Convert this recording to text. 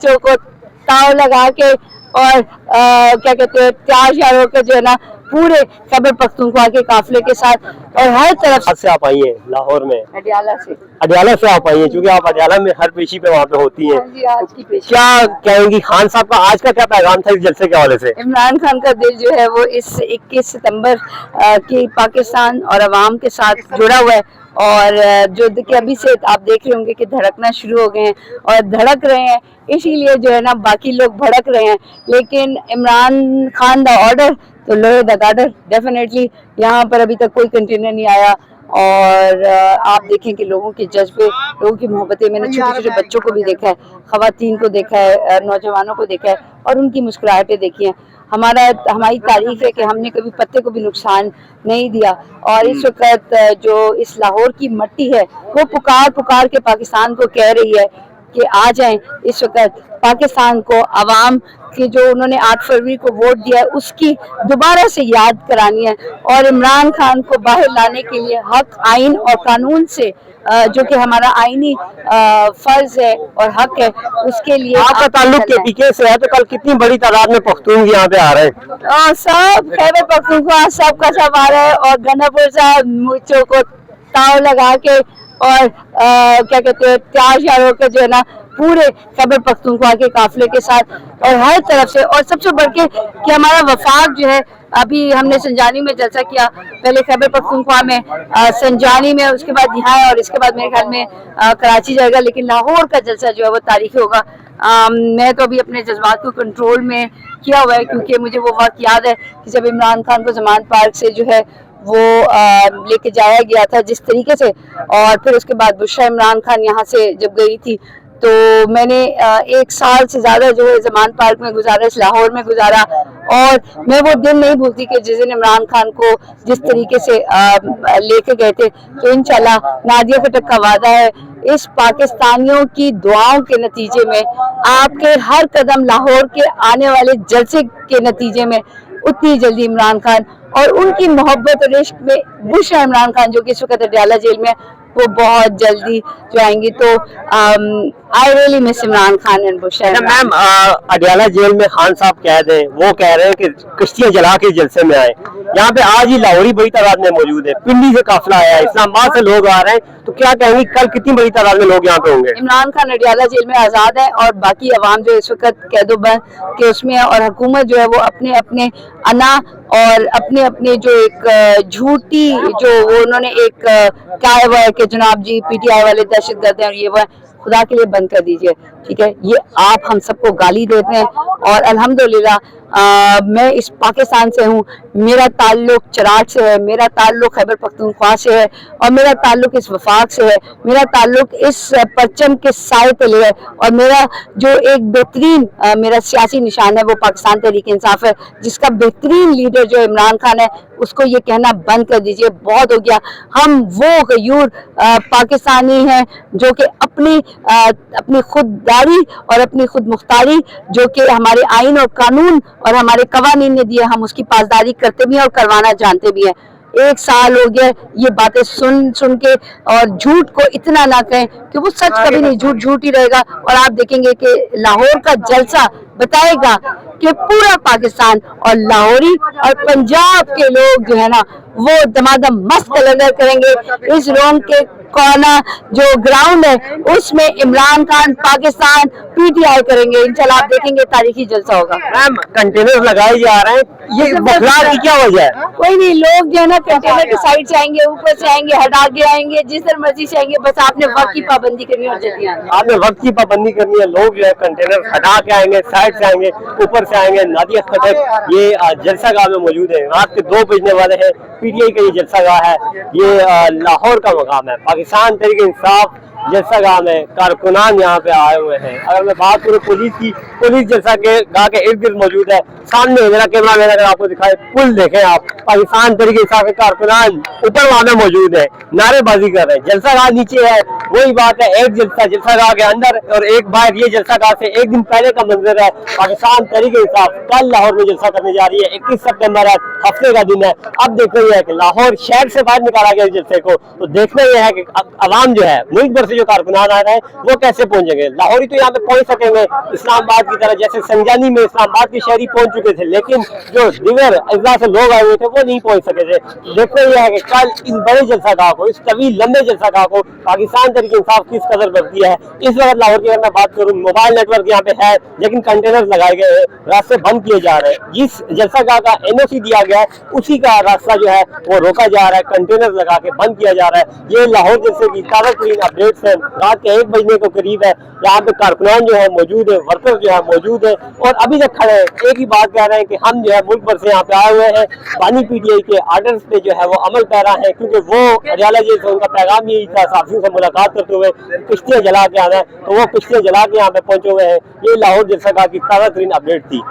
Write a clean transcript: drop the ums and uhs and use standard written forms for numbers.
बच्चों को ताव लगा के और क्या कहते हैं प्यार श्यार होकर जो है ना पूरे खैबर पख्तूनख्वा के काफिले के साथ और हर तरफ से आप आई हैं लाहौर में, अडियाला से आप आई हैं, क्योंकि आप अडियाला में हर पेशी पे वहाँ पे होती हैं। जी, आज की पेशी। क्या कहेंगी खान साहब का आज का क्या पैगाम था इस जलसे के हवाले से? इमरान खान का दिल जो है वो इस 21 सितंबर की पाकिस्तान और अवाम के साथ जुड़ा हुआ है और जो कि अभी से आप देख रहे होंगे कि धड़कना शुरू हो गए हैं और धड़क रहे हैं, इसीलिए जो है ना बाकी लोग भड़क रहे हैं। लेकिन इमरान खान दा ऑर्डर तो लो द गार्डर डेफिनेटली यहाँ पर अभी तक कोई कंटेनर नहीं आया और आप देखें कि लोगों के जज्बे, लोगों की मोहब्बतें, मैंने छोटे छोटे बच्चों को भी देखा है, खवातीन को देखा है, नौजवानों को देखा है और उनकी मुस्कुराहटें देखी हैं। हमारी तारीफ है कि हमने कभी पत्ते को भी नुकसान नहीं दिया और इस वक्त जो इस लाहौर की मट्टी है वो पुकार के पाकिस्तान को कह रही है कि आ जाएं। इस वक्त पाकिस्तान को अवाम कि जो उन्होंने 8 फरवरी को वोट दिया है उसकी दोबारा से याद करानी है और इमरान खान को बाहर लाने के लिए हक, आइन और कानून से जो कि हमारा आईनी फर्ज है और हक है, उसके लिए आपका ताल्लुक केपीके से है, तो कल कितनी बड़ी तादाद में पख्तून यहाँ पे आ रहे हैं? सब खैबर पख्तूनख्वा सबका सब आ रहा है और गन्नापुर साहब मुझो को ताव लगा के और क्या कहते हैं प्यार श्यार होकर जो है ना पूरे खैबर पख्तूनख्वा के काफिले के साथ और हर तरफ से। और सबसे बढ़ के कि हमारा वफाक जो है, अभी हमने संजानी में जलसा किया, पहले खैबर पख्तूनख्वा में, संजानी में, उसके बाद यहाँ और इसके बाद मेरे ख्याल में कराची जाएगा, लेकिन लाहौर का जलसा जो है वो तारीखी होगा। मैं तो अभी अपने जज्बात को कंट्रोल में किया हुआ है क्योंकि मुझे वो वक्त याद है कि जब इमरान खान को जमान पार्क से जो है वो लेके जाया गया था जिस तरीके से, और फिर उसके बाद बुशरा इमरान खान यहाँ से जब गई थी तो मैंने 1 साल से ज़्यादा जो है जमान पार्क में गुजारा, इस लाहौर में गुजारा और मैं वो दिन नहीं भूलती कि जिस दिन इमरान खान को जिस तरीके से लेके गए थे। तो इंशाल्लाह नादिया खटक का वादा है, इस पाकिस्तानियों की दुआओं के नतीजे में, आपके हर कदम लाहौर के आने वाले जलसे के नतीजे में उतनी जल्दी इमरान खान और उनकी मोहब्बत और इश्क में बुशरा इमरान खान जो कि इस वक्त अडियाला जेल में, वो बहुत जल्दी जो आएंगी। तो I really miss Imran Khan and Bushra. Ma'am, Adiala jail में खान साहब कैद हैं, वो कह रहे हैं कि कश्तियां जला के जलसे में आए। यहाँ पे आज ही लाहौरी बड़ी तादाद में मौजूद है, पिंडी से काफिला आया है, इस्लामाबाद से लोग आ रहे हैं, तो क्या कहेंगे कल कितनी बड़ी तादाद में लोग यहाँ पे होंगे? इमरान खान अडियाला जेल में आज़ाद है और बाकी अवाम जो इस वक्त कैदोबंद के उसमें है और हुकूमत जो है वो अपने अपने अना और अपने अपने जो एक झूठी जो वो उन्होंने एक क्या हुआ है कि जनाब जी PTI वाले दहशतगर्द हैं और ये वो, खुदा के लिए बंद कर दीजिए, ठीक है। ये आप हम सबको गाली देते हैं और अल्हम्दुलिल्लाह मैं इस पाकिस्तान से हूँ, मेरा ताल्लुक चराट से है, मेरा ताल्लुक खैबर पख्तूनख्वा से है और मेरा ताल्लुक इस वफाक से है, मेरा ताल्लुक इस परचम के साए तले है और मेरा जो एक बेहतरीन मेरा सियासी निशान है वो पाकिस्तान तहरीक इंसाफ है, जिसका बेहतरीन लीडर जो इमरान खान है, उसको ये कहना बंद कर दीजिए, बहुत हो गया। हम वो गयूर पाकिस्तानी हैं जो कि अपनी खुददारी और अपनी खुद मुख्तारी जो कि हमारे आइन और कानून और हमारे कवानीन ने दिए, हम उसकी पासदारी करते भी हैं और करवाना जानते भी हैं। 1 साल हो गया ये बातें सुन के और झूठ को इतना ना कहें कि वो सच कभी नहीं, झूठ झूठ ही रहेगा। और आप देखेंगे कि लाहौर का जलसा बताएगा कि पूरा पाकिस्तान और लाहौरी और पंजाब के लोग जो है ना वो दमादम मस्त कलर करेंगे। इस रोम के कोना जो ग्राउंड है उसमें इमरान खान पाकिस्तान PTI करेंगे, इंशाल्लाह आप देखेंगे तारीखी जलसा होगा। मैम, कंटेनर लगाए जा रहे हैं, ये बखलाव की क्या वजह है? कोई नहीं, लोग जो है ना कंटेनर की साइड से आएंगे, ऊपर से आएंगे, हटा के आएंगे, जिस तरह मर्जी से आएंगे, बस आपने वक्त की पाबंदी करनी है और जल्दी आना। आपने वक्त की पाबंदी करनी है, लोग जो है कंटेनर हटा के आएंगे, साइड से आएंगे, ऊपर से आएंगे। नादिया खटक ये जलसा गाह में मौजूद है, रात के 2 बजने वाले हैं। PTI का ये जलसा गाह है, ये लाहौर का मकाम है, पाकिस्तान तहरीक इंसाफ जलसा गाह में कारकुनान यहाँ पे आए हुए हैं। अगर मैं बात करूँ पुलिस की, पुलिस जलसा के गाह के इर्द गिर्द मौजूद है। सामने मेरा कैमरा मैन अगर आपको दिखाए, पुल देखें आप, पाकिस्तान तहरीक इंसाफ के कारकुनान ऊपर वहाँ में मौजूद है, नारेबाजी कर रहे हैं। जलसा गाह नीचे है, वही बात है, एक जलसागाह के अंदर और एक बाहर। ये जलसागाह से एक दिन पहले का मंजर है। पाकिस्तान तहरीक इंसाफ कल लाहौर में जलसा करने जा रही है, 21 सितंबर है, हफ्ते का दिन है। अब देखना यह है कि लाहौर शहर से बाहर निकाला गया इस जलसे को, तो देखना यह है कि अवाम जो है मुल्क भर से जो कारकुनान आ रहे हैं वो कैसे पहुंचेंगे। लाहौरी तो यहाँ पे पहुंच सकेंगे इस्लामाबाद की तरह, जैसे संजानी में इस्लामाबाद के शहरी पहुंच चुके थे, लेकिन जो दिगर अजला से लोग आए हुए थे वो नहीं पहुंच सके थे। देखना यह है कि कल इस बड़े जलसागाह को, इस तवील लंबे जलसागाह को पाकिस्तान तहरीक इंसाफ किस कदर बढ़ती है। इस वक्त लाहौर की अगर मैं बात करूँ, मोबाइल नेटवर्क यहाँ पे है, लेकिन कंटेनर लगाए गए हैं, रास्ते बंद किए जा रहे हैं। जिस जलसागाह का NOC दिया गया है उसी का रास्ता जो है वो रोका जा रहा है, कंटेनर लगा के बंद किया जा रहा है। ये लाहौर जैसे की ताज़ा तरीन अपडेट्स हैं। रात के 1 बजने को करीब है, यहाँ पे कारकुनान जो है मौजूद है, वर्कर जो है मौजूद है और अभी तक खड़े हैं। एक ही बात कह रहे हैं कि हम जो है मुल्क भर से यहाँ पे आए हुए हैं, बानी PTI के आर्डर्स पे जो है वो अमल पैरा है, क्योंकि वो अरियाला जेल से उनका पैगाम यही था, साथियों से मुलाकात करते हुए किश्तियाँ जला के आना है, तो वो किश्तियाँ जला के यहाँ पे पहुंचे हुए हैं। ये लाहौर जलसागाह की ताज़ा तरीन अपडेट थी।